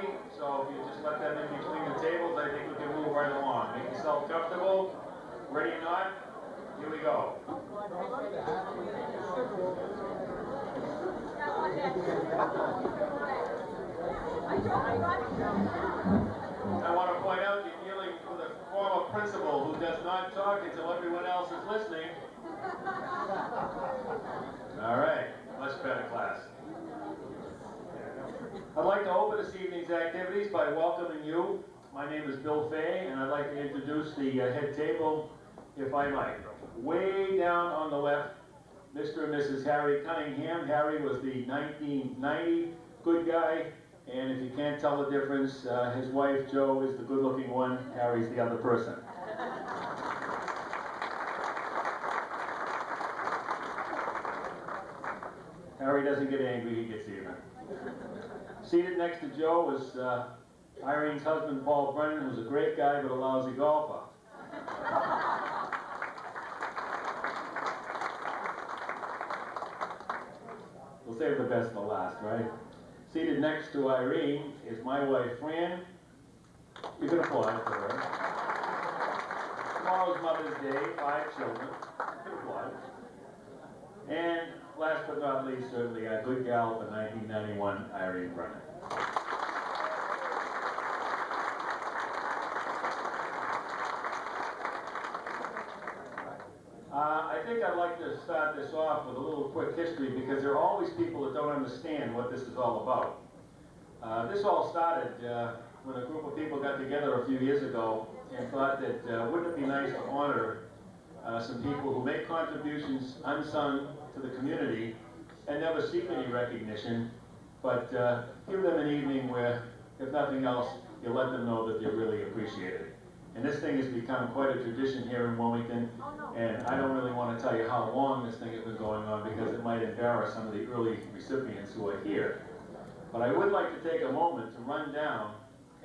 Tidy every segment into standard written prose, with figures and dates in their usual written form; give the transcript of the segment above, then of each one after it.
coffee, so if you just let them in between the tables, I think we can move right along. Make yourself comfortable. Ready or not? Here we go. I want to point out you're dealing with a former principal who does not talk until everyone else is listening. All right, much better class. I'd like to open this evening's activities by welcoming you. My name is Bill Fay, and I'd like to introduce the head table, if I might. Way down on the left, Mr. and Mrs. Harry Cunningham. Harry was the 1990 good guy, and if you can't tell the difference, his wife, Jo, is the good-looking one. Harry's the other person. Harry doesn't get angry, he gets even. Seated next to Jo was Irene's husband, Paul Brennan, who's a great guy but a lousy golfer. We'll save the best for last, right? Seated next to Irene is my wife, Fran. You can applaud for her. Tomorrow's Mother's Day, 5 children. You can applaud. And last but not least, certainly a good gal for 1991, Irene Brennan. I think I'd like to start this off with a little quick history because there are always people that don't understand what this is all about. This all started when a group of people got together a few years ago and thought that wouldn't it be nice to honor some people who make contributions unsung to the community and never seek any recognition, but give them an evening where, if nothing else, you let them know that they're really appreciated. And this thing has become quite a tradition here in Wilmington, and I don't really want to tell you how long this thing has been going on because it might embarrass some of the early recipients who are here. But I would like to take a moment to run down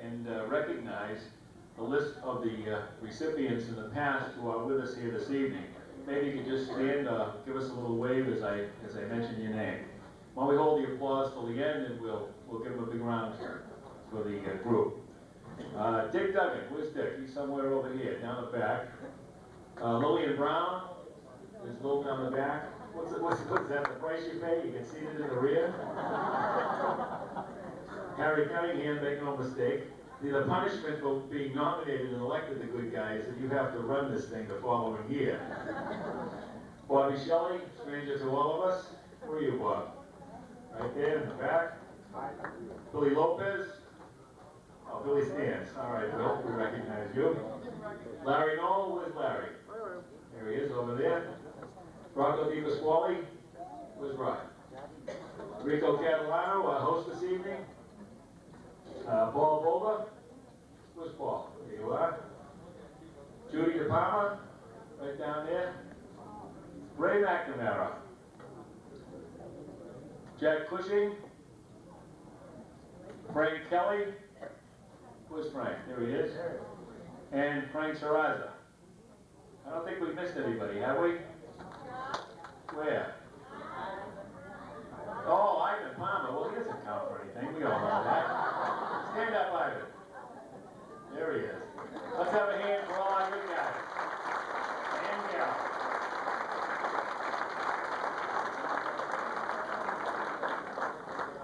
and recognize the list of the recipients in the past who are with us here this evening. Maybe you could just stand, give us a little wave as I mention your name. While we hold the applause till the end, and we'll give them a big round for the group. Dick Duggan, where's Dick? He's somewhere over here, down the back. Lillian Brown is a little down the back. What's that, the price you pay? You get seated in the rear. Harry Cunningham, make no mistake. The punishment for being nominated and elected the good guy is that you have to run this thing the following year. Bobby Shelley, stranger to all of us. Where are you, Bob? Right there in the back. Billy Lopez. Oh, Billy stands. All right, Bill, we recognize you. Larry Knoll, where's Larry? There he is, over there. Rocco DiPasquale, where's Rock? Rico Catalano, our host this evening. Paul Boulder, where's Paul? There you are. Judy DePalma, right down there. Ray McNamara. Jack Cushing. Frank Kelly. Where's Frank? There he is. And Frank Saraza. I don't think we've missed anybody, have we? Where? Oh, Ivan Palmer. Well, he doesn't count for anything. We all know that. Stand up, Ivan. There he is. Let's have a hand for all our good guys. And gals.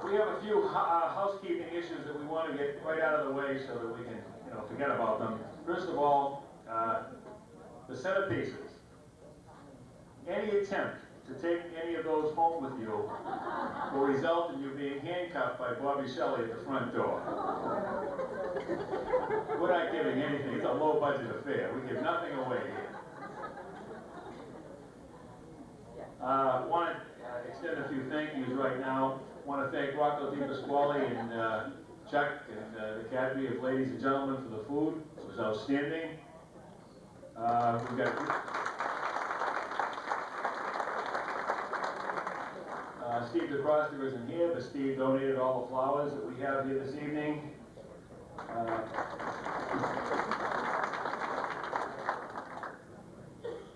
We have a few housekeeping issues that we want to get right out of the way so that we can, forget about them. First of all, the centerpieces. Any attempt to take any of those home with you will result in you being handcuffed by Bobby Shelley at the front door. We're not giving anything. It's a low-budget affair. We give nothing away here. Want to extend a few thank yous right now. Want to thank Rocco DiPasquale and Chuck and the Academy of Ladies and Gentlemen for the food. It was outstanding. We've got Steve DeCroster isn't here, but Steve donated all the flowers that we have here this evening.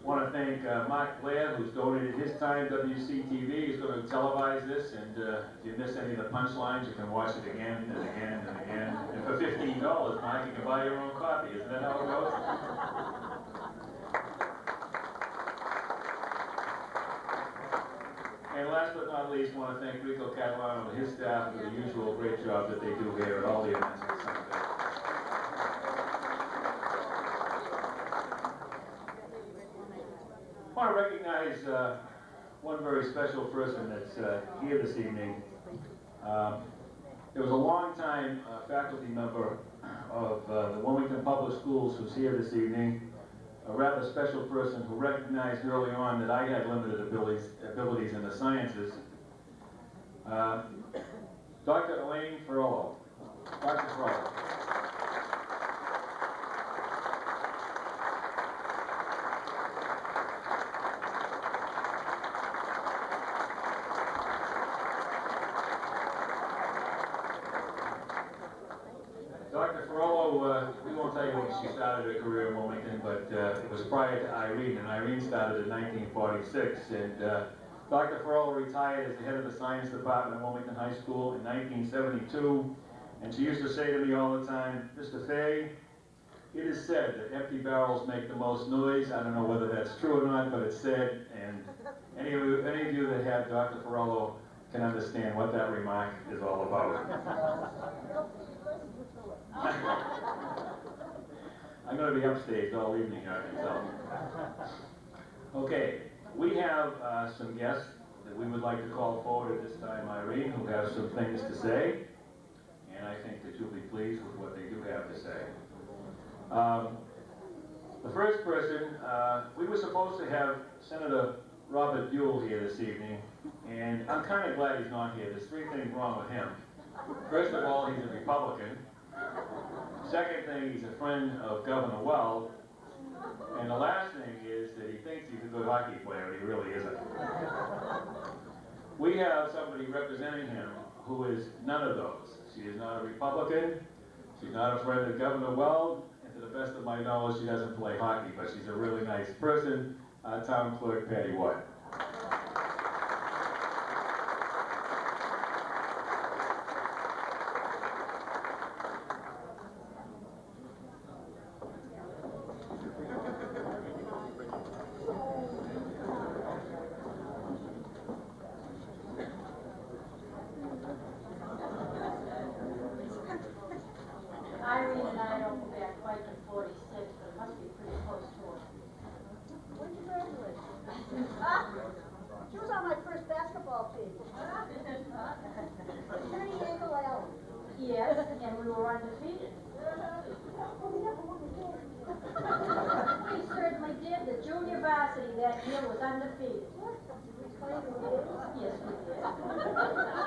Want to want to thank Mark Blair, who's donated his time. WCTV is going to televise this, and if you miss any of the punchlines, you can watch it again and again and again. And for $15, Mark, you can buy your own copy. Isn't that how it goes? And last but not least, I want to thank Rico Catalano and his staff for the usual great job that they do here at all the events at Sunday. I want to recognize one very special person that's here this evening. There was a long-time faculty member of the Wilmington Public Schools who's here this evening, a rather special person who recognized early on that I had limited abilities in the sciences. Dr. Irene Brennan. Dr. Brennan. Dr. Ferrollo, we won't tell you when she started her career in Wilmington, but it was prior to Irene, and Irene started in 1946. And Dr. Ferrollo retired as the head of the science department at Wilmington High School in 1972. And she used to say to me all the time, Mr. Fay, it is said that empty barrels make the most noise. I don't know whether that's true or not, but it's said. And any of you that have Dr. Ferrollo can understand what that remark is all about. I'm going to be upstage all evening, I can tell. Okay, we have some guests that we would like to call forward at this time, Irene, who have some things to say, and I think that you'll be pleased with what they do have to say. The first person, we were supposed to have Senator Robert Buell here this evening, and I'm kind of glad he's not here. There's three things wrong with him. First of all, he's a Republican. Second thing, he's a friend of Governor Weld. And the last thing is that he thinks he's a good hockey player, and he really isn't. We have somebody representing him who is none of those. She is not a Republican, she's not a friend of Governor Weld, and to the best of my knowledge, she doesn't play hockey, but she's a really nice person, Town Clerk Patty Wood. Irene and I don't go back quite to 46, but it must be pretty close to it. When did you graduate? She was on my first basketball team. Attorney Ankle Alley. Yes, and we were undefeated. We certainly did. The junior varsity that year was undefeated. Yes, we did.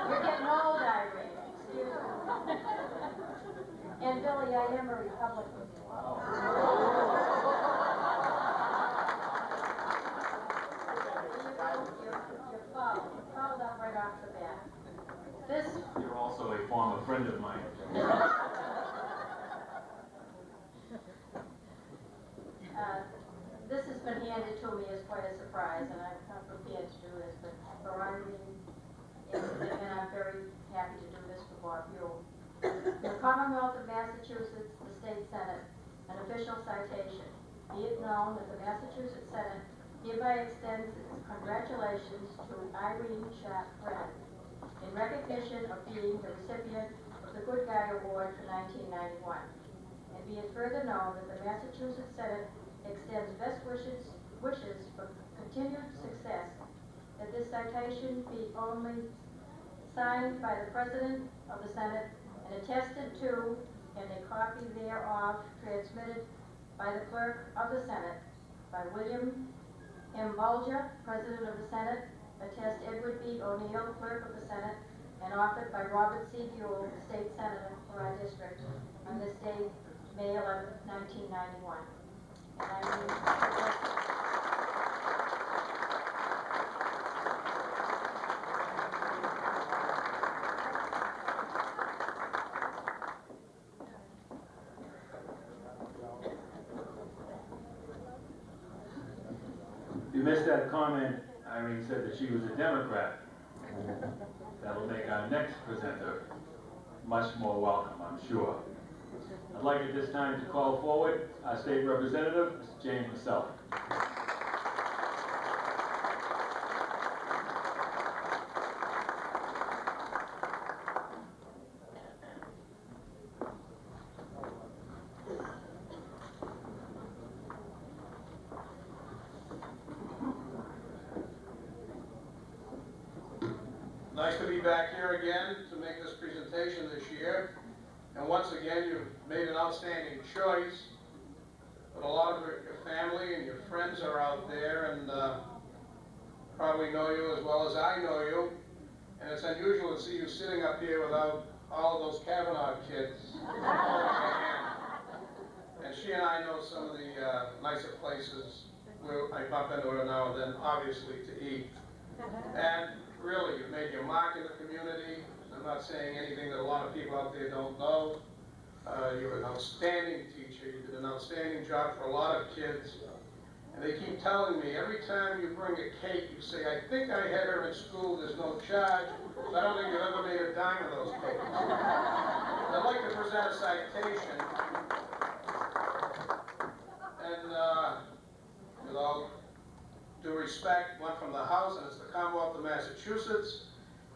You're getting old, Irene. Excuse me. And Billy, I am a Republican. You're fouled up right off the bat. You're also a former friend of mine. This has been handed to me as quite a surprise, and I'm not prepared to do this, but for Irene, and I'm very happy to do this for Bob Buell. The Commonwealth of Massachusetts, the State Senate, an official citation. Be it known that the Massachusetts Senate hereby extends its congratulations to Irene Brennan in recognition of being the recipient of the Good Guy Award for 1991. And be it further known that the Massachusetts Senate extends best wishes for continued success, that this citation be only signed by the President of the Senate and attested to, and a copy thereof transmitted by the Clerk of the Senate, by William M. Bulger, President of the Senate, attest Edward B. O'Neill, Clerk of the Senate, and offered by Robert C. Buell, State Senator for our district, on this date, May 11, 1991. And I move You missed that comment. Irene said that she was a Democrat. That'll make our next presenter much more welcome, I'm sure. I'd like at this time to call forward our state representative, Mr. James Maselli. Nice to be back here again to make this presentation this year. And once again, you've made an outstanding choice. But a lot of your family and your friends are out there and probably know you as well as I know you. And it's unusual to see you sitting up here without all of those Kavanaugh kids holding your hand. And she and I know some of the nicer places where I bump into her now and then, obviously, to eat. And really, you've made your mark in the community. I'm not saying anything that a lot of people out there don't know. You're an outstanding teacher. You did an outstanding job for a lot of kids. And they keep telling me, every time you bring a cake, you say, I think I had her in school, there's no charge. So I don't think you've ever made a dime of those cakes. I'd like to present a citation. And with all due respect, one from the House, and it's the Commonwealth of Massachusetts.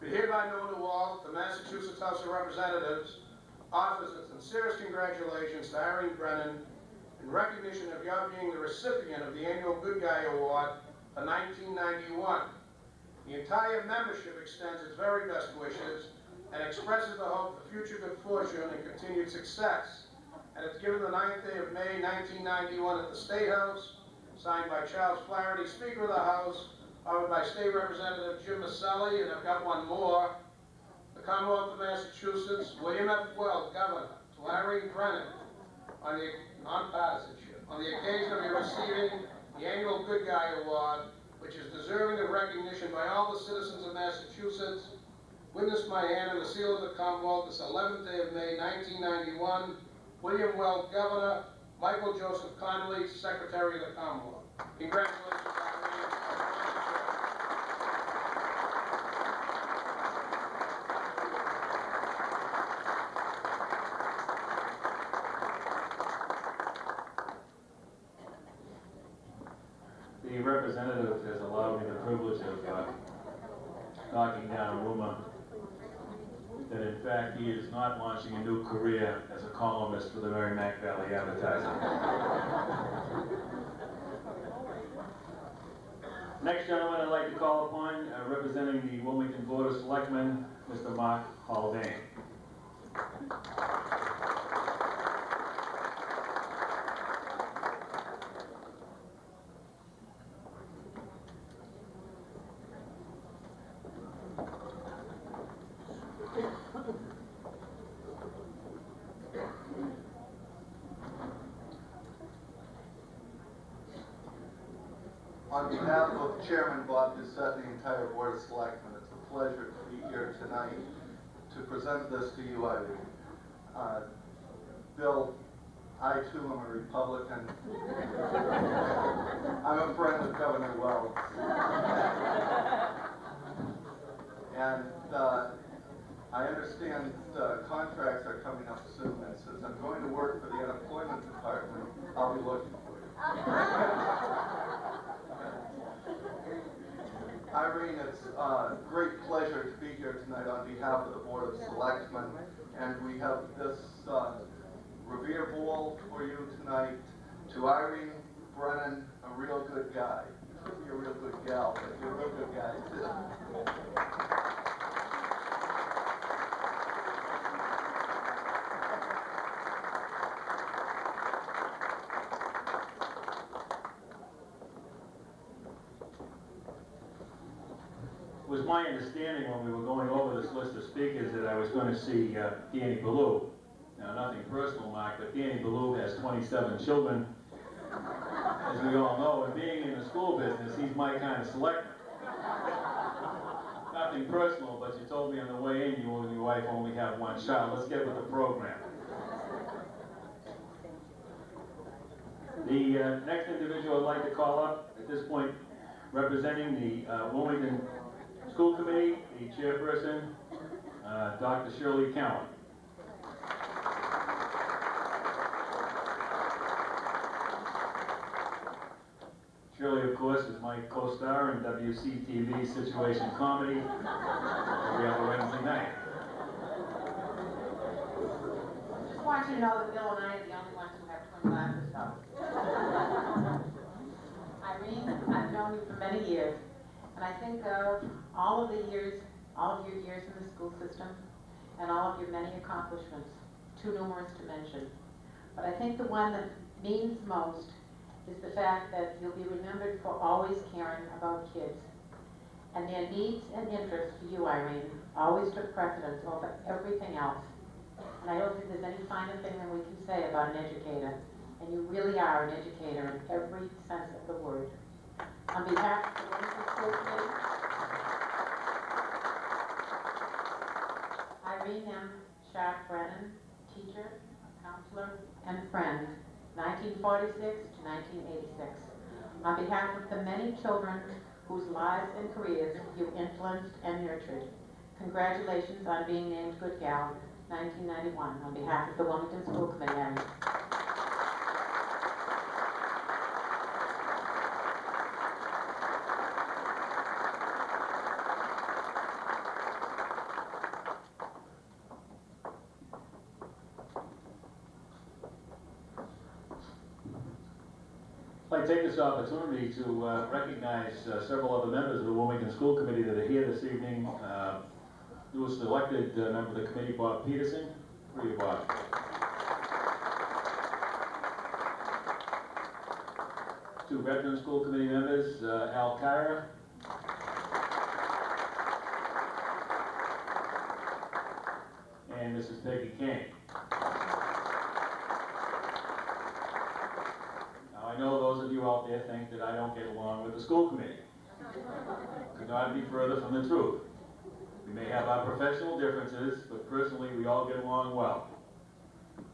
Be hereby known to all, the Massachusetts House of Representatives offers its sincerest congratulations to Irene Brennan in recognition of your being the recipient of the annual Good Guy Award for 1991. The entire membership extends its very best wishes and expresses the hope for future good fortune and continued success. And it's given the 9th day of May, 1991 at the State House, signed by Charles Flaherty, Speaker of the House, followed by State Representative Jim Maselli, and I've got one more. The Commonwealth of Massachusetts, William F. Weld, Governor, to Irene Brennan, on the non-partisanship, on the occasion of your receiving the annual Good Guy Award, which is deserving of recognition by all the citizens of Massachusetts. Witness my hand and the seal of the Commonwealth this 11th day of May, 1991. William Weld, Governor. Michael Joseph Connolly, Secretary of the Commonwealth. Congratulations, Irene. The representative has allowed me the privilege of knocking down a rumor that in fact he is not launching a new career as a columnist for the Merrimack Valley Advertiser. Next gentleman I'd like to call upon, representing the Wilmington Board of Selectmen, Mr. Mark Haldane. On behalf of Chairman Bob Doucette and the entire Board of Selectmen, it's a pleasure to be here tonight to present this to you, Irene. Bill, I too am a Republican. I'm a friend of Governor Weld. And I understand contracts are coming up soon, and since I'm going to work for the unemployment department, I'll be looking for you. Irene, it's a great pleasure to be here tonight on behalf of the Board of Selectmen, and we have this Revere Bowl for you tonight. To Irene Brennan, a real good guy. You could be a real good gal, but you're a real good guy too. It was my understanding when we were going over this list of speakers that I was going to see Danny Ballou. Now, nothing personal, Mark, but Danny Ballou has 27 children, as we all know, and being in the school business, he's my kind of selectman. Nothing personal, but you told me on the way in you and your wife only have one child. Let's get with the program. The next individual I'd like to call up at this point Representing the Wilmington School Committee, the chairperson, Dr. Shirley Cowan. Shirley, of course, is my co-star in WCTV's Situation Comedy every other Wednesday night. Just want you to know that Bill and I are the only ones who have twin glasses, though. Irene, I've known you for many years, and I think of all of your years in the school system, and all of your many accomplishments, too numerous to mention. But I think the one that means most is the fact that you'll be remembered for always caring about kids. And their needs and interests for you, Irene, always took precedence over everything else. And I don't think there's any finer thing than we can say about an educator. And you really are an educator in every sense of the word. On behalf of the Wilmington School Committee, Irene M. Brennan, teacher, counselor, and friend, 1946 to 1986. On behalf of the many children whose lives and careers you influenced and nurtured, congratulations on being named Good Gal 1991. On behalf of the Wilmington School Committee, Irene. I'd like to take this opportunity to recognize several other members of the Wilmington School Committee that are here this evening. Newest elected member of the committee, Bob Peterson. Where are you, Bob? Two veteran school committee members, Al Kyra and Mrs. Peggy King. I know those of you out there think that I don't get along with the school committee. Could not be further from the truth. We may have our professional differences, but personally we all get along well.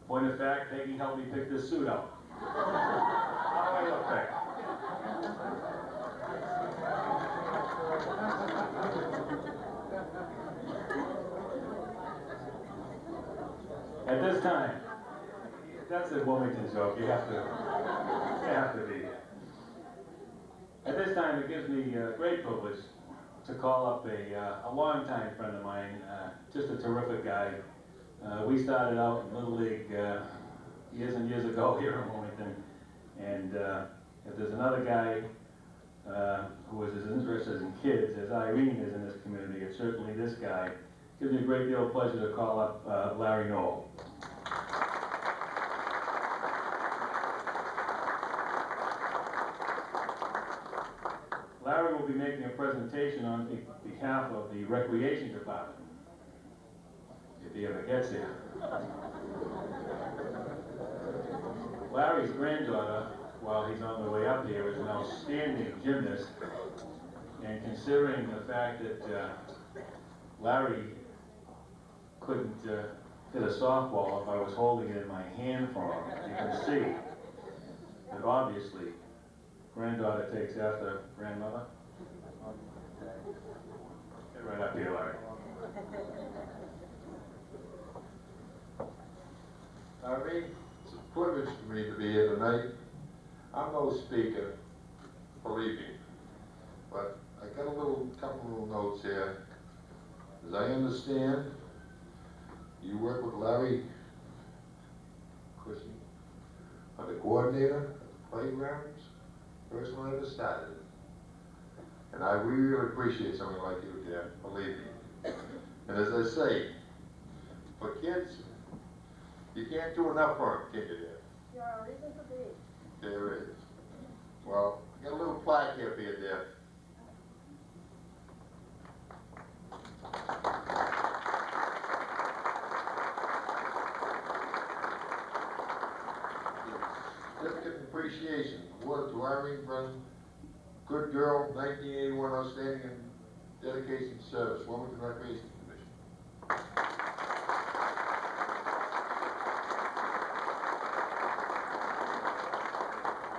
Point of fact, Peggy helped me pick this suit out. How do I look, Peggy? At this time, that's a Wilmington joke. You have to be here. At this time, it gives me great privilege to call up a longtime friend of mine, just a terrific guy. We started out in Little League years and years ago here in Wilmington, and if there's another guy who is as interested in kids as Irene is in this community, it's certainly this guy. It gives me a great deal of pleasure to call up Larry Knoll. Larry will be making a presentation on behalf of the Recreation Department, if he ever gets here. Larry's granddaughter, while he's on the way up here, is an outstanding gymnast, and considering the fact that Larry couldn't hit a softball if I was holding it in my hand for him, you can see that obviously granddaughter takes after grandmother. Get right up here, Larry. Irene, it's a privilege for me to be here tonight. I'm no speaker, believe me, but I got a couple little notes here. As I understand, you work with Larry Cushing, the coordinator of the playgrounds. First one I ever started. And I really appreciate someone like you, Dan, believe me. And as I say, for kids, you can't do enough for them, can you, Dan? You're a reason to be. There is. Well, I got a little plaque here for you, Dan. Certificate of Appreciation, award to Irene Brennan, good girl, 1981, outstanding and dedication to service, Wilmington Recreation Commission.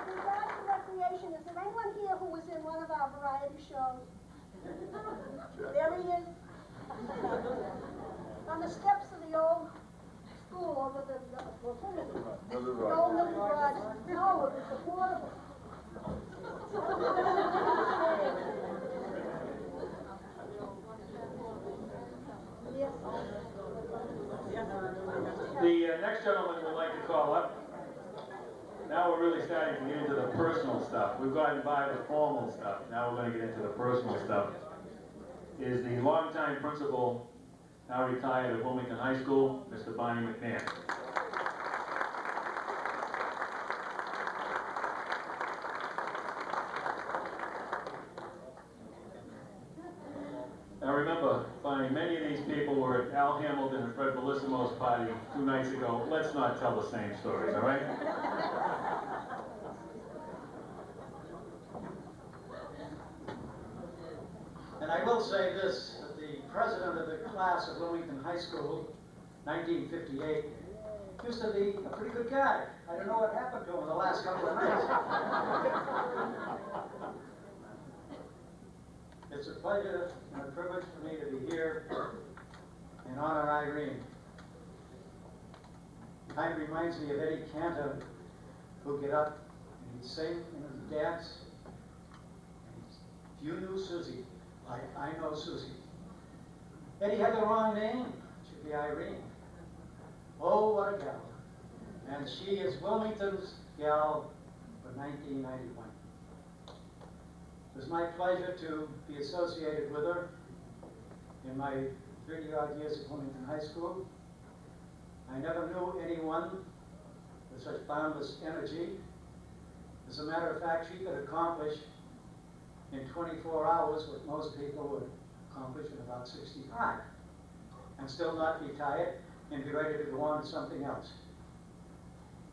In regard to recreation, is there anyone here who was in one of our school over the vicinity. Another No, right. Millie Rod, no, it was affordable. Yes. The next gentleman we'd like to call up, now we're really starting to get into the personal stuff. We've gotten by the formal stuff, now we're going to get into the personal stuff. Is the longtime principal, now retired of Wilmington High School, Mr. Barney McNair. Now remember, Barney, many of these people were at Al Hamilton and Fred Bellissimo's party 2 nights ago. Let's not tell the same stories, all right? And I will say this, that the president of the class of Wilmington High School, 1958, used to be a pretty good guy. I don't know what happened to him the last couple of nights. It's a pleasure and a privilege for me to be here in honor of Irene. It kind of reminds me of Eddie Cantor, who'd get up and he'd sing and he'd dance. If you knew Susie, like I know Susie. Eddie had the wrong name. It should be Irene. Oh, what a gal. And she is Wilmington's gal for 1991. It was my pleasure to be associated with her in my 30-odd years at Wilmington High School. I never knew anyone with such boundless energy. As a matter of fact, she could accomplish in 24 hours what most people would accomplish in about 65, and still not be tired and be ready to go on to something else.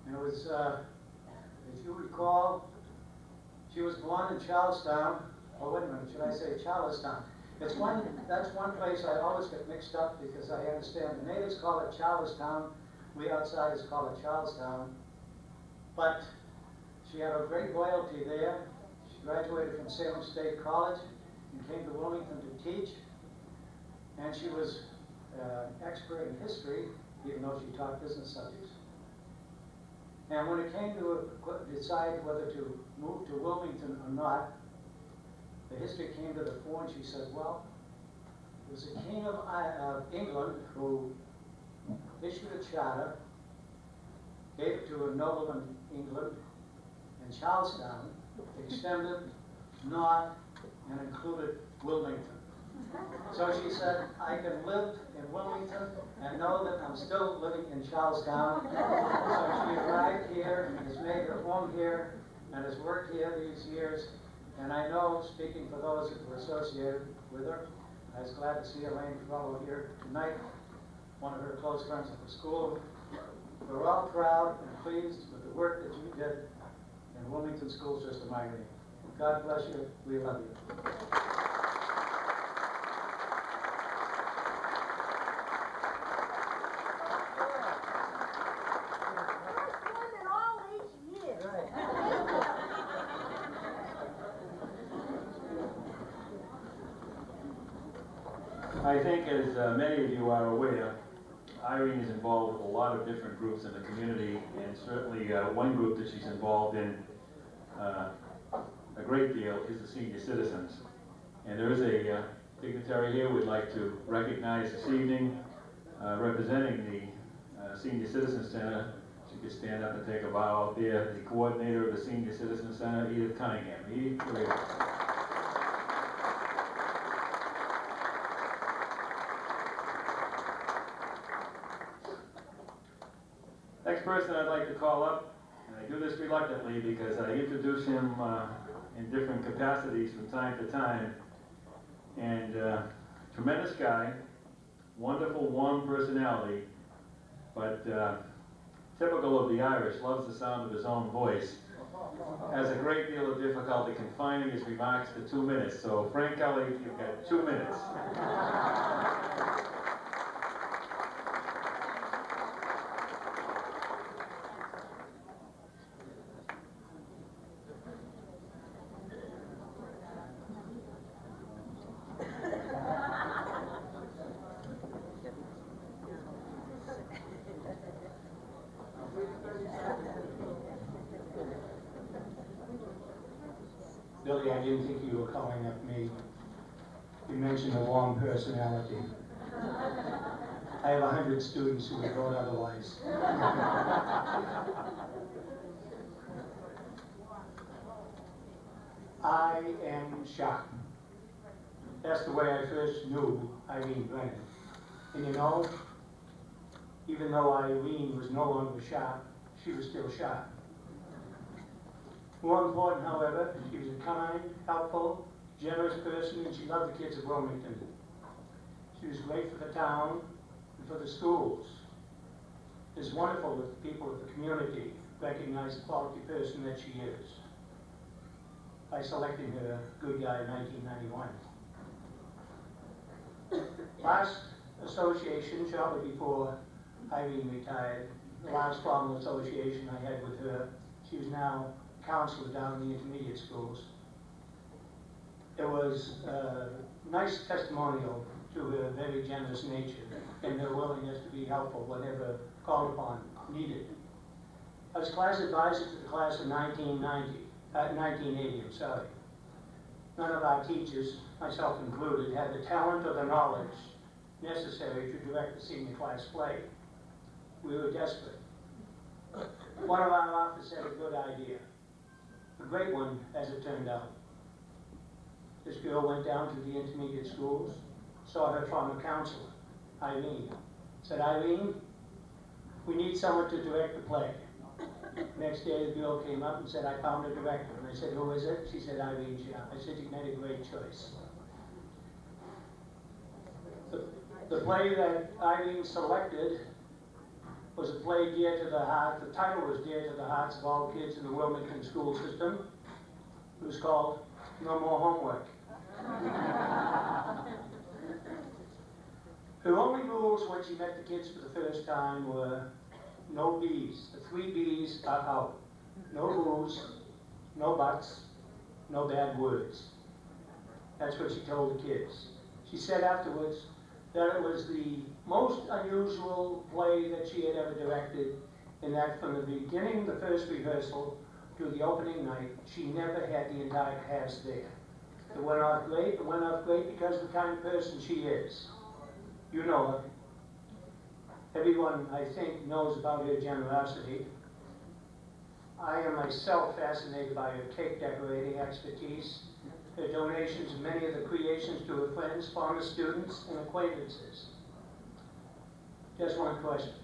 And it was, if you recall, she was born in Charlestown. Oh, wait a minute, should I say Charlestown? That's one place I always get mixed up because I understand the natives call it Charlestown, we outsiders call it Charlestown. But she had a great loyalty there. She graduated from Salem State College and came to Wilmington to teach. And she was expert in history, even though she taught business subjects. And when it came to decide whether to move to Wilmington or not, the history came to the fore and she said, well, it was the King of England who issued a charter, gave it to a nobleman in England, and Charlestown extended north and included Wilmington. So she said, I can live in Wilmington and know that I'm still living in Charlestown. So she arrived here and has made her home here and has worked here these years. And I know, speaking for those that were associated with her, I was glad to see Elaine Fellow here tonight, one of her close friends at the school. We're all proud and pleased with the work that you did in Wilmington School System, Irene. God bless you. We love you. First one in all 8 years. I think, as many of you are aware, Irene is involved with a lot of different groups in the community, and certainly one group that she's involved in a great deal is the senior citizens. And there is a dignitary here we'd like to recognize this evening, representing the Senior Citizen Center. She could stand up and take a bow out there. The coordinator of the Senior Citizen Center, Edith Cunningham. Edith, here we go. Next person I'd like to call up, and I do this reluctantly because I introduce him in different capacities from time to time, and tremendous guy, wonderful, warm personality, but typical of the Irish, loves the sound of his own voice, has a great deal of difficulty confining his remarks to 2 minutes. So Frank Kelly, you've got 2 minutes. didn't think you were calling up me. You mentioned a warm personality. I have 100 students who would vote otherwise. I am shocked. That's the way I first knew Irene Brennan. And you know, even though Irene was no longer sharp, she was still sharp. More important, however, she was a kind, helpful, generous person, and she loved the kids of Wilmington. She was great for the town and for the schools. It's wonderful that the people of the community recognize the quality person that she is by selecting her good guy in 1991. Last association, shortly before Irene retired, the last formal association I had with her, she was now counselor down in the intermediate schools. It was a nice testimonial to her very generous nature and her willingness to be helpful whenever called upon, needed. I was class advisor to the class of 1980, I'm sorry. None of our teachers, myself included, had the talent or the knowledge necessary to direct the senior class play. We were desperate. One of our officers had a good idea. A great one, as it turned out. This girl went down to the intermediate schools, saw her former counselor, Irene. Said, Irene, we need someone to direct the play. Next day the girl came up and said, I found a director. And I said, who is it? She said, Irene Sharp. I said, you made a great choice. The play that Irene selected was a play dear to the heart. The title was dear to the hearts of all kids in the Wilmington school system. It was called No More Homework. Her only rules when she met the kids for the first time were no B's. The 3 B's are out. No booze, no buts, no bad words. That's what she told the kids. She said afterwards that it was the most unusual play that she had ever directed, in that from the beginning, the first rehearsal, to the opening night, she never had the entire cast there. It went off great. It went off great because of the kind of person she is. You know her. Everyone, I think, knows about her generosity. I am myself fascinated by her cake decorating expertise, her donations of many of the creations to her friends, former students, and acquaintances. Just one question.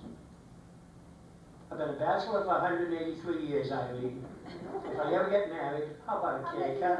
I've been a bachelor for 183 years, Irene. If I ever get married, how about a cake, huh?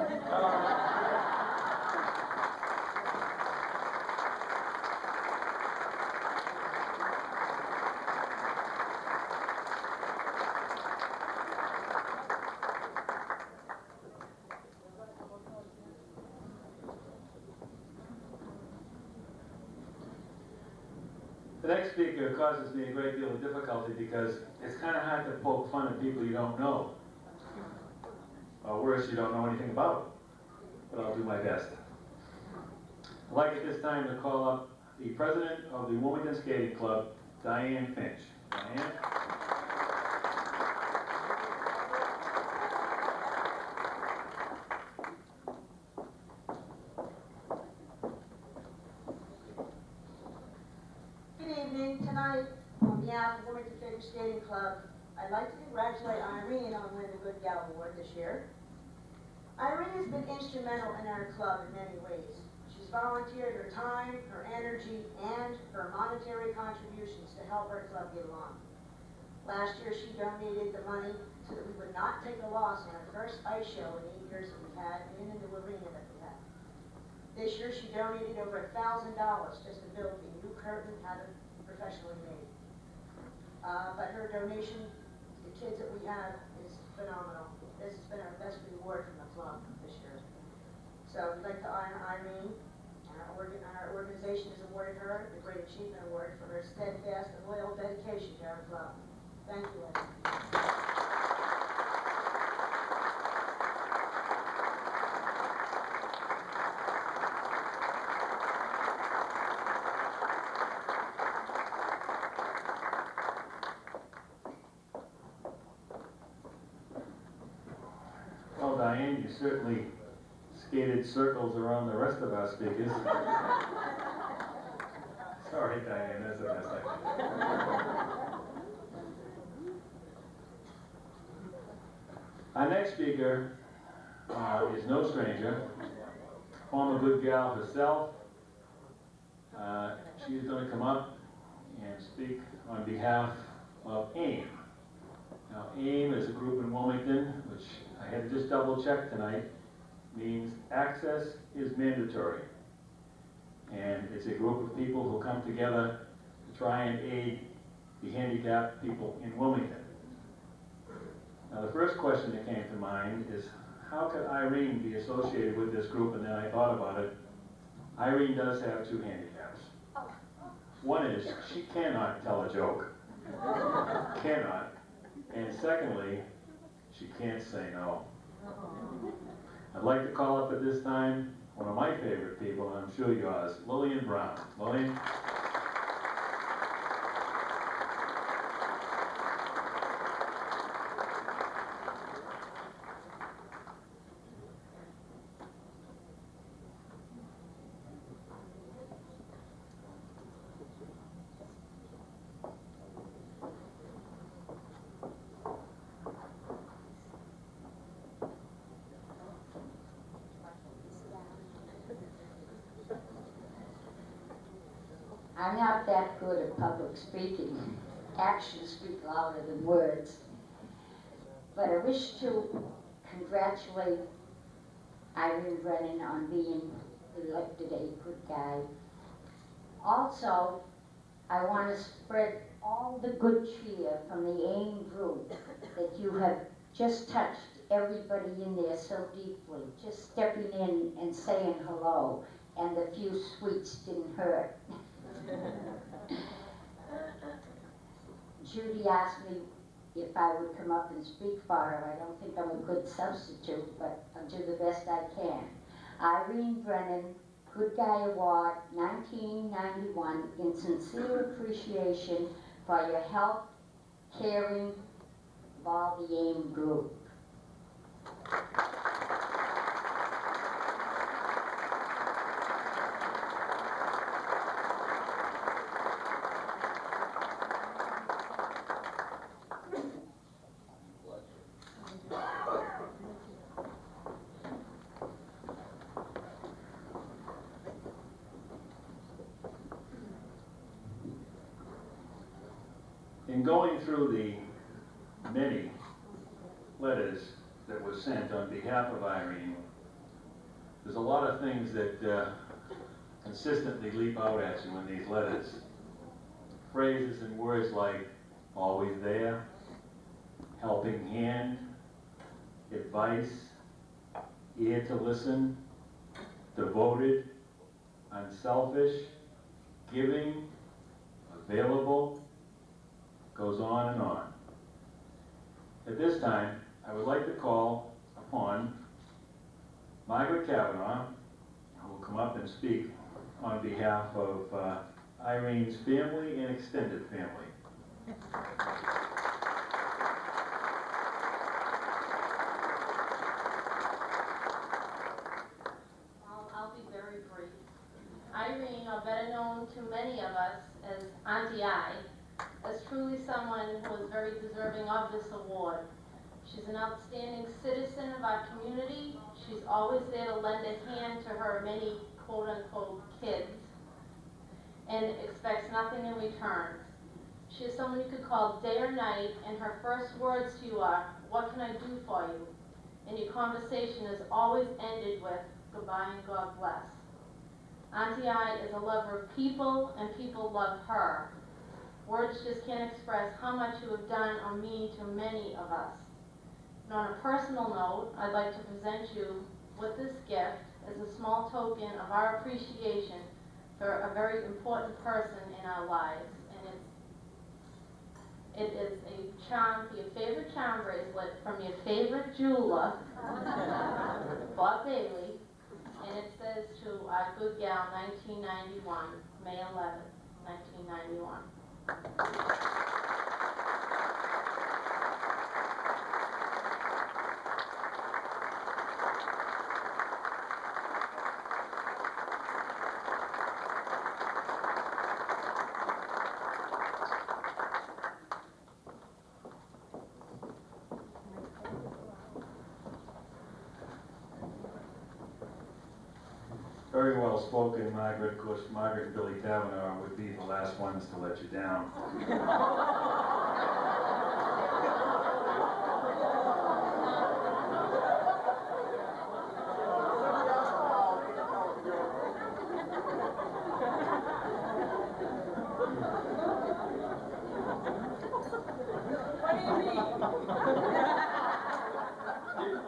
The next speaker causes me a great deal of difficulty because it's kind of hard to poke fun at people you don't know. Or worse, you don't know anything about. But I'll do my best. I'd like at this time to call up the president of the Wilmington Skating Club, Diane Finch. Diane? Tonight, on behalf of Wilmington Figure Skating Club, I'd like to congratulate Irene on winning the Good Gal Award this year. Irene has been instrumental in our club in many ways. She's volunteered her time, her energy, and her monetary contributions to help our club get along. Last year, she donated the money so that we would not take a loss on our first ice show in the 8 years that we've had and in the arena that we had. This year, she donated over $1,000 just to build a new curtain out of professionally made. But her donation to the kids that we have is phenomenal. This has been our best reward from the club this year. So we'd like to honor Irene, and our organization has awarded her the Great Achievement Award for her steadfast and loyal dedication to our club. Thank you, Irene. Well, Diane, you certainly skated circles around the rest of our speakers. Sorry, Diane, that's the best I can do. Our next speaker is no stranger, former good gal herself. She's going to come up and speak on behalf of AIM. Now, AIM is a group in Wilmington, which I had to just double check tonight, means access is mandatory. And it's a group of people who come together to try and aid the handicapped people in Wilmington. Now, the first question that came to mind is, how could Irene be associated with this group? And then I thought about it. Irene does have two handicaps. One is she cannot tell a joke. Cannot. And secondly, she can't say no. I'd like to call up at this time one of my favorite people, and I'm sure yours, Irene Brennan. Lillian? I'm not that good at public speaking. Actions speak louder than words. But I wish to congratulate Irene Brennan on being elected a good guy. Also, I want to spread all the good cheer from the AIM group that you have just touched everybody in there so deeply, just stepping in and saying hello, and the few sweets didn't hurt. Judy asked me if I would come up and speak for her. I don't think I'm a good substitute, but I'll do the best I can. Irene Brennan, Good Guy Award, 1991, in sincere appreciation for your help, caring of all the AIM group. In going through the many letters that were sent on behalf of Irene, there's a lot of things that consistently leap out at you in these letters. Phrases and words like always there, helping hand, advice, ear to listen, devoted, unselfish, giving, available, goes on and on. At this time, I would like to call upon Margaret Kavanaugh, who will come up and speak on behalf of Irene's family and extended family. I'll be very brief. Irene, or better known to many of us as Auntie I, is truly someone who is very deserving of this award. She's an outstanding citizen of our community. She's always there to lend a hand to her many quote-unquote kids and expects nothing in return. She is someone you could call day or night, and her first words to you are, "What can I do for you?" And your conversation is always ended with, "Goodbye and God bless." Auntie I is a lover of people, and people love her. Words just can't express how much you have done or mean to many of us. And on a personal note, I'd like to present you with this gift as a small token of our appreciation for a very important person in our lives. And it is a charm, your favorite charm bracelet from your favorite jeweler, Bob Bailey, and it says to our good gal, 1991, May 11th, 1991. well-spoken, Margaret. Of course, Margaret and Billy Taverner would be the last ones to let you down.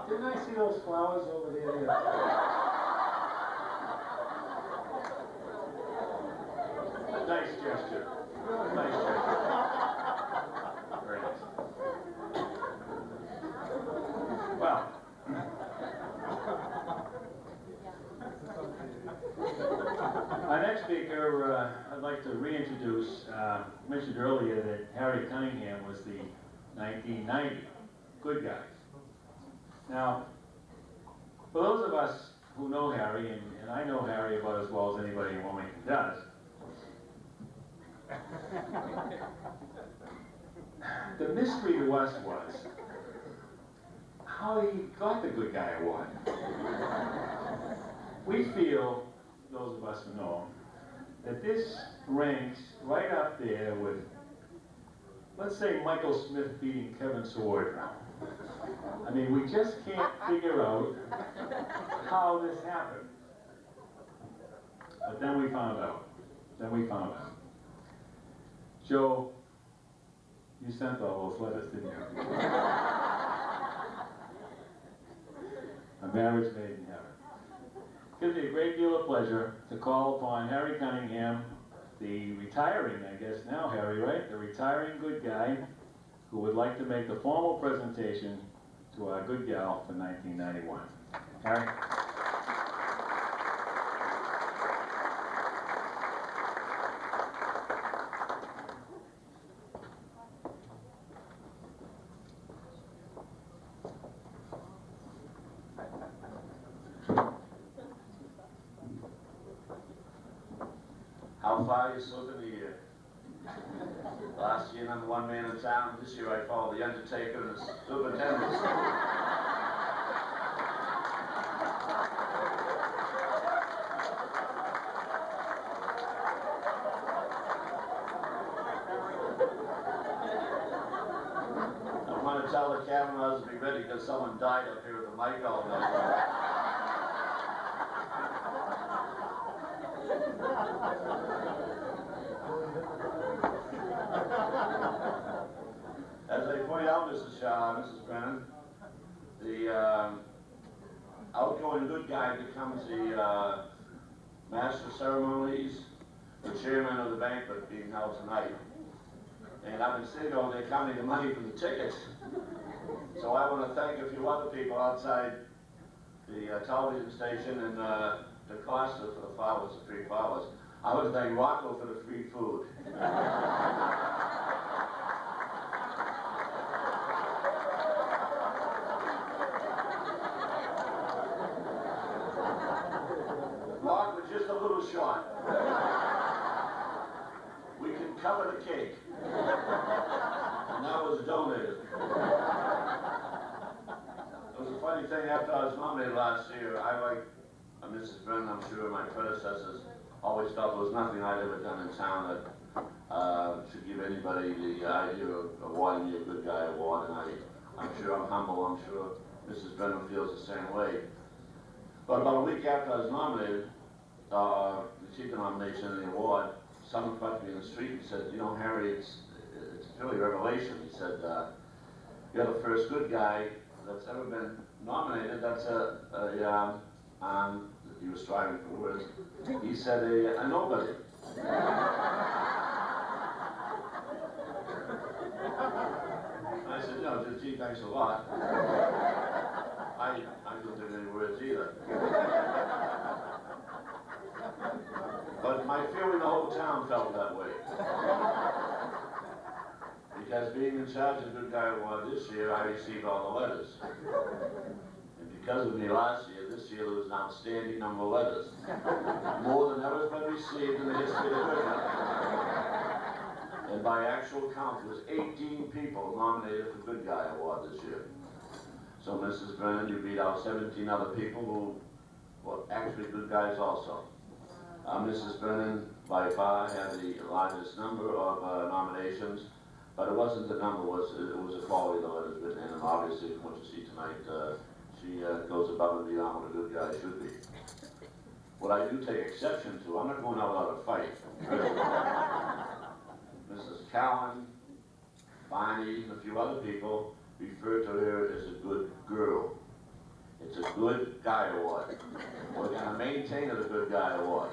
Didn't I see those flowers over there? Nice gesture. Nice gesture. Very nice. Well. Our next speaker, I'd like to reintroduce, mentioned earlier that Harry Cunningham was the 1990 good guy. Now, for those of us who know Harry, and I know Harry about as well as anybody in Wilmington does, the mystery to us was how he got the Good Guy Award. We feel, those of us who know him, that this ranks right up there with, let's say, Michael Smith beating Kevin Sword. I mean, we just can't figure out how this happened. But then we found out. Joe, you sent all those letters, didn't you? A marriage made in heaven. It gives me a great deal of pleasure to call upon Harry Cunningham, the retiring, I guess now, Harry, right? The retiring good guy who would like to make the formal presentation to our good gal for 1991. Harry? How far you slip in the year? Last year I'm the one man in town. This year I follow the Undertaker and the Superintendent. I want to tell the cameras to be ready because someone died up here with the mic all night. As I pointed out, Mrs. Brennan, the outgoing good guy becomes the master of ceremonies, the chairman of the banquet being held tonight. And I've been sitting over there counting the money for the tickets. So I want to thank a few other people outside the television station and DeCosta for the flowers, the free flowers. I want to thank Rocco for the free food. Mark was just a little short. We can cover the cake. And that was donated. It was a funny thing after I was nominated last year. I, like Mrs. Brennan, I'm sure my predecessors, always felt there was nothing I'd ever done in town that should give anybody the idea of awarding me a Good Guy Award. And I'm sure I'm humble. I'm sure Mrs. Brennan feels the same way. But about a week after I was nominated, received the nomination and the award, someone cut me in the street and said, you know, Harry, it's really a revelation. He said, you're the first good guy that's ever been nominated. That's he was striving for words. He said, a nobody. I said, no, just gee, thanks a lot. I don't have any words either. But my feeling, the whole town felt that way. Because being in charge of the Good Guy Award this year, I received all the letters. And because of me last year, this year there was an outstanding number of letters. More than ever has been received in the history of the Good Guy. And by actual count, there was 18 people nominated for Good Guy Award this year. So, Mrs. Brennan, you beat out 17 other people who were actually good guys also. Mrs. Brennan by far had the largest number of nominations, but it wasn't the number, it was the quality of the letters written in, and obviously from what you see tonight, she goes above and beyond what a good guy should be. What I do take exception to, I'm not going out without a fight. Mrs. Cowan, Barney, and a few other people refer to her as a good girl. It's a good guy award. We're going to maintain it a good guy award.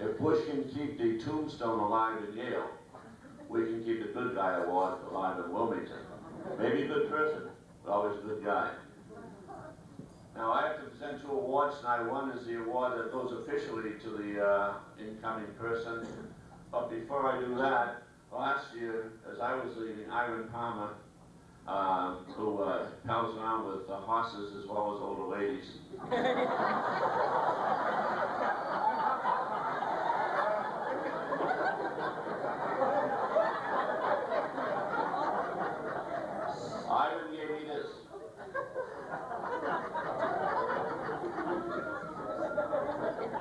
If Bush can keep the tombstone alive in Yale, we can keep the good guy award alive in Wilmington. Maybe a good person, but always a good guy. Now I have to present 2 awards tonight. One is the award that goes officially to the incoming person. But before I do that, last year, as I was leaving, Irene Palmer, who pals around with horses as well as older ladies. Irene gave me this.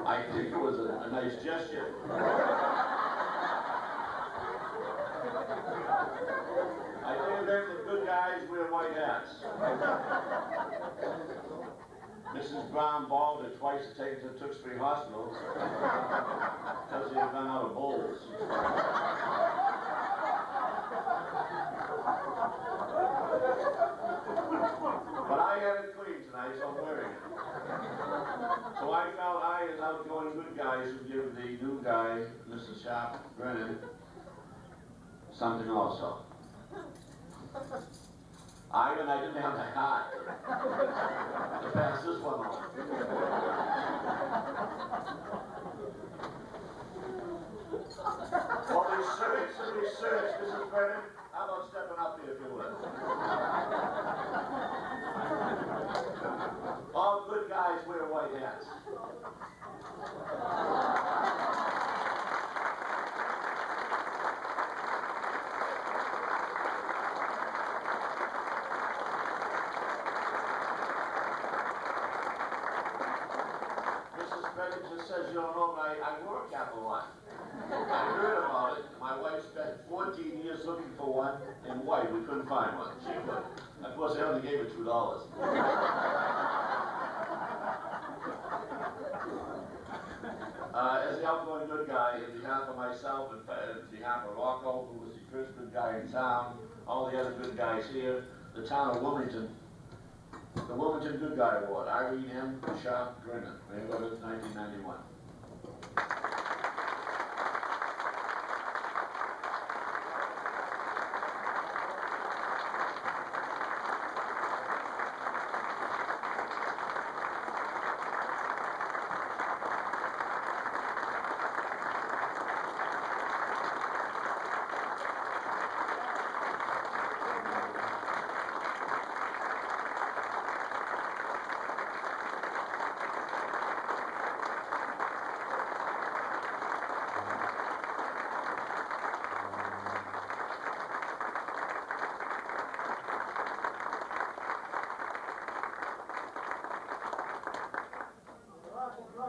I think it was a nice gesture. I think that good guys wear white hats. Mrs. Brown bawled her twice to take her to Tewksbury Hospital because she had run out of bowls. But I had it clean tonight, so I'm wearing it. So I felt I, as outgoing good guys, should give the new guy, Mrs. Sharp Brennan, something also. Ivan, I didn't have the heart to pass this one on. Well, research, Mrs. Brennan. How about stepping up here if you would? All good guys wear white hats. Mrs. Brennan just says you don't know, but I wore a cap a lot. I heard about it. My wife spent 14 years looking for one in white. We couldn't find one. She could. Of course, I only gave her $2. As the outgoing good guy, on behalf of myself and on behalf of Rocco, who was the first good guy in town, all the other good guys here, the town of Wilmington, the Wilmington Good Guy Award, Irene M. Sharp Brennan, May 11th, 1991.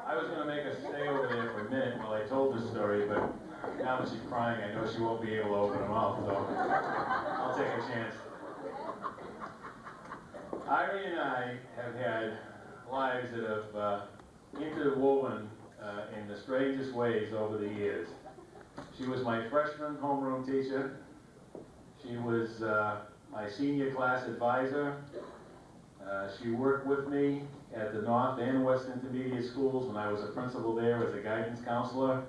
I was gonna make her stay over there for a minute while I told this story, but now that she's crying, I know she won't be able to open her mouth, so I'll take a chance. Irene and I have had lives that have interwoven in the strangest ways over the years. She was my freshman homeroom teacher. She was my senior class advisor. She worked with me at the North and West Intermediate Schools when I was a principal there as a guidance counselor.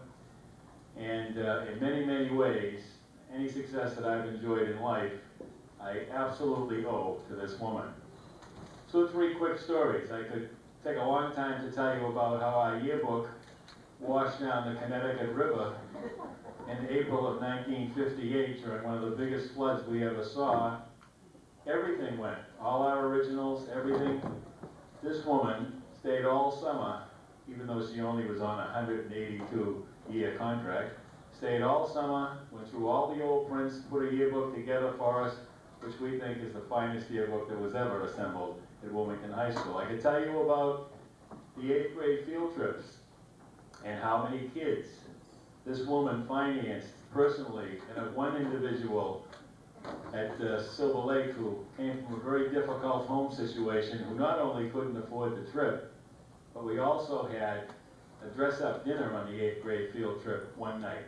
And in many, many ways, any success that I've enjoyed in life, I absolutely owe to this woman. 2 or 3 quick stories. I could take a long time to tell you about how our yearbook washed down the Connecticut River in April of 1958 during one of the biggest floods we ever saw. Everything went, all our originals, everything. This woman stayed all summer, even though she only was on a 182-year contract, stayed all summer, went through all the old prints, put a yearbook together for us, which we think is the finest yearbook that was ever assembled at Wilmington High School. I could tell you about the 8th grade field trips and how many kids this woman financed personally, and one individual at Silver Lake who came from a very difficult home situation, who not only couldn't afford the trip, but we also had a dress-up dinner on the 8th grade field trip one night.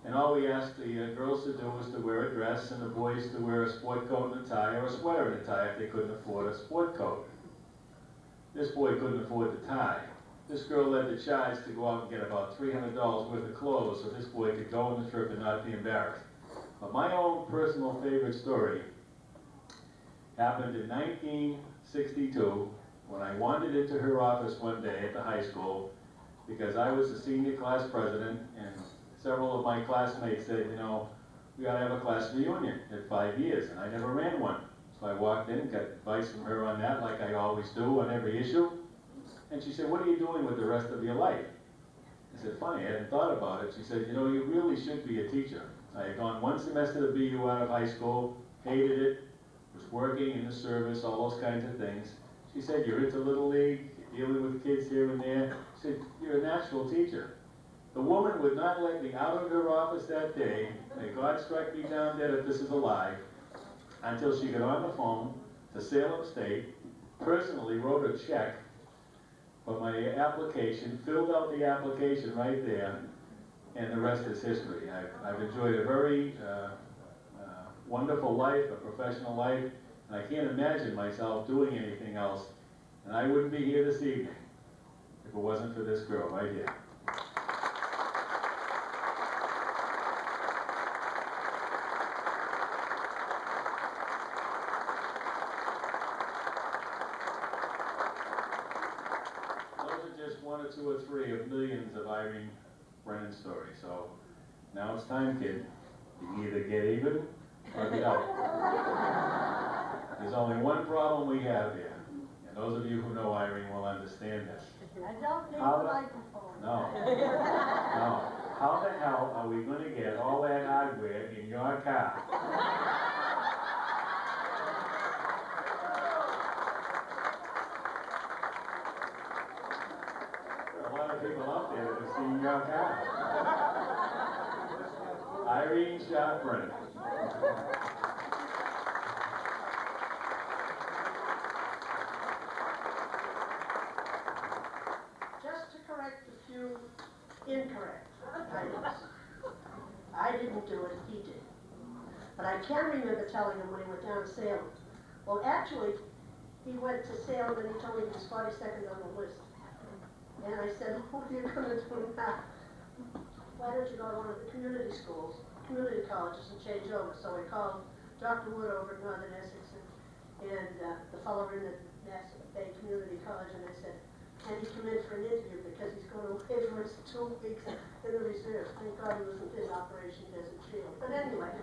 And all we asked the girls to do was to wear a dress, and the boys to wear a sport coat and a tie, or a sweater and a tie if they couldn't afford a sport coat. This boy couldn't afford the tie. This girl led the charge to go out and get about $300 worth of clothes so this boy could go on the trip and not be embarrassed. But my own personal favorite story happened in 1962 when I wandered into her office one day at the high school because I was the senior class president, and several of my classmates said, you know, we ought to have a class reunion at 5 years, and I never ran one. So I walked in and got advice from her on that, like I always do on every issue. And she said, what are you doing with the rest of your life? I said, funny, I hadn't thought about it. She said, you know, you really should be a teacher. I had gone one semester to BU out of high school, hated it, was working in the service, all those kinds of things. She said, you're into Little League, you're dealing with kids here and there. She said, you're a natural teacher. The woman would not let me out of her office that day, may God strike me down dead if this is a lie, until she got on the phone to Salem State, personally wrote a check for my application, filled out the application right there, and the rest is history. I've enjoyed a very wonderful life, a professional life, and I can't imagine myself doing anything else, and I wouldn't be here this evening if it wasn't for this girl right here. One or two or three of millions of Irene Brennan stories. So now it's time, kid. You can either get even or get out. There's only one problem we have here, and those of you who know Irene will understand this. I don't need How the the- microphone. No. No. How the hell are we going to get all that hardware in your car? A lot of people out there that have seen your car. Irene Brennan. Just to correct a few incorrect items. I didn't do it, he did. But I can remember telling him when he went down to Salem. Well, actually, he went to Salem and he told me he was 42nd on the list. And I said, what are you going to do now? Why don't you go to one of the community schools, community colleges, and change over? So I called Dr. Wood over at Northern Essex and the fellow in the Nassau Bay Community College, and I said, can he come in for an interview because he's going away for 2 weeks in the reserve. Thank God he wasn't in Operation Desert Shield. But anyway,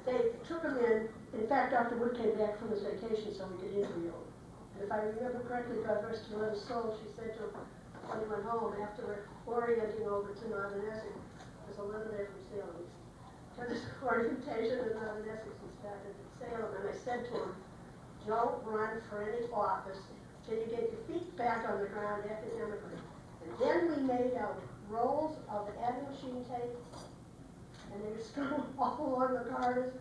they took him in. In fact, Dr. Wood came back from his vacation so we could interview him. And if I remember correctly, God rest her little soul, she said to him when he went home after orienting over to Northern Essex, there's a letter there from Salem. For this orientation in Northern Essex, he started at Salem, and I said to him, don't run for any office till you get your feet back on the ground academically. And then we made out rolls of adding machine tape, and they were strewn all along the corridors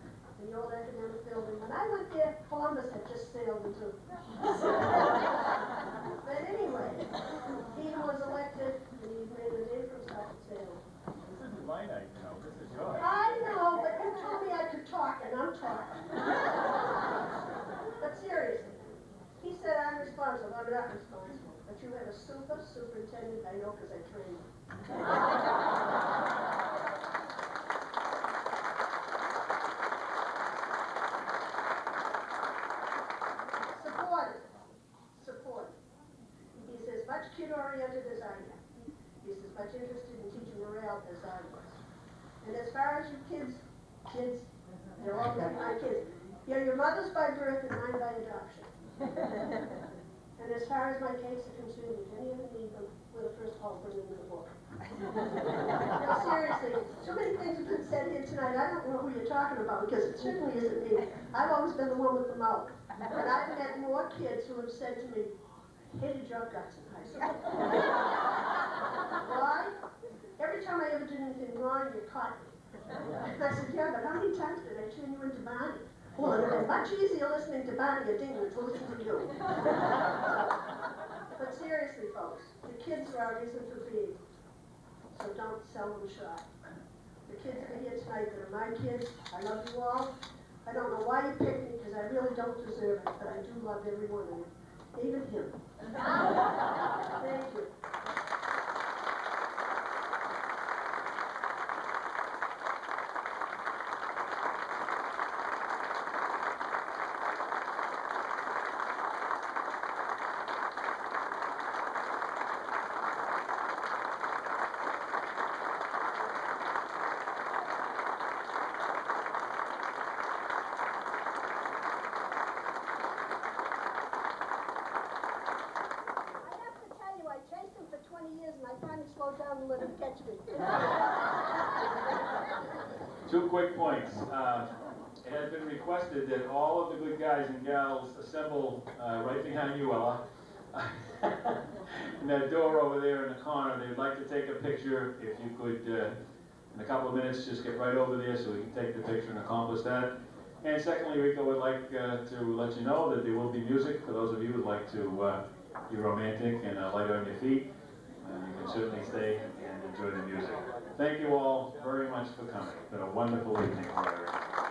in the old academic building. When I went there, Columbus had just sailed into. But anyway, he was elected, and he made a name for himself at Salem. This isn't my night, you know. This is yours. I know, but you told me I could talk, and I'm talking. But seriously, he said I'm responsible. I'm not responsible. But you have a superintendent, I know because I trained him. Support. He's as much kid-oriented as I am. He's as much interested in teaching morale as I was. And as far as your kids, they're all my kids. You're your mother's by birth and mine by adoption. And as far as my cakes are concerned, if any of them need them, we're the first call for them in the book. No, seriously, so many things have been said here tonight, I don't know who you're talking about, because it certainly isn't me. I've always been the one with the mouth. And I've met more kids who have said to me, hated your guts in high school. Why? Every time I ever did anything wrong, you caught me. And I said, yeah, but how many times did I turn you into Barney? Well, it would have been much easier listening to Barney or Dinklage than listening to you. But seriously, folks, the kids are our reason for being, so don't sell them short. The kids that are here tonight that are my kids, I love you all. I don't know why you picked me, because I really don't deserve it, but I do love every one of you, even him. Thank you. Down and let him catch me. 2 quick points. It has been requested that all of the good guys and gals assemble right behind you, Ella. In that door over there in the corner, they'd like to take a picture. If you could, in a couple of minutes, just get right over there so we can take the picture and accomplish that. And secondly, Rico would like to let you know that there will be music for those of you who would like to be romantic and light on your feet. You can certainly stay and enjoy the music. Thank you all very much for coming. It's been a wonderful evening for everyone.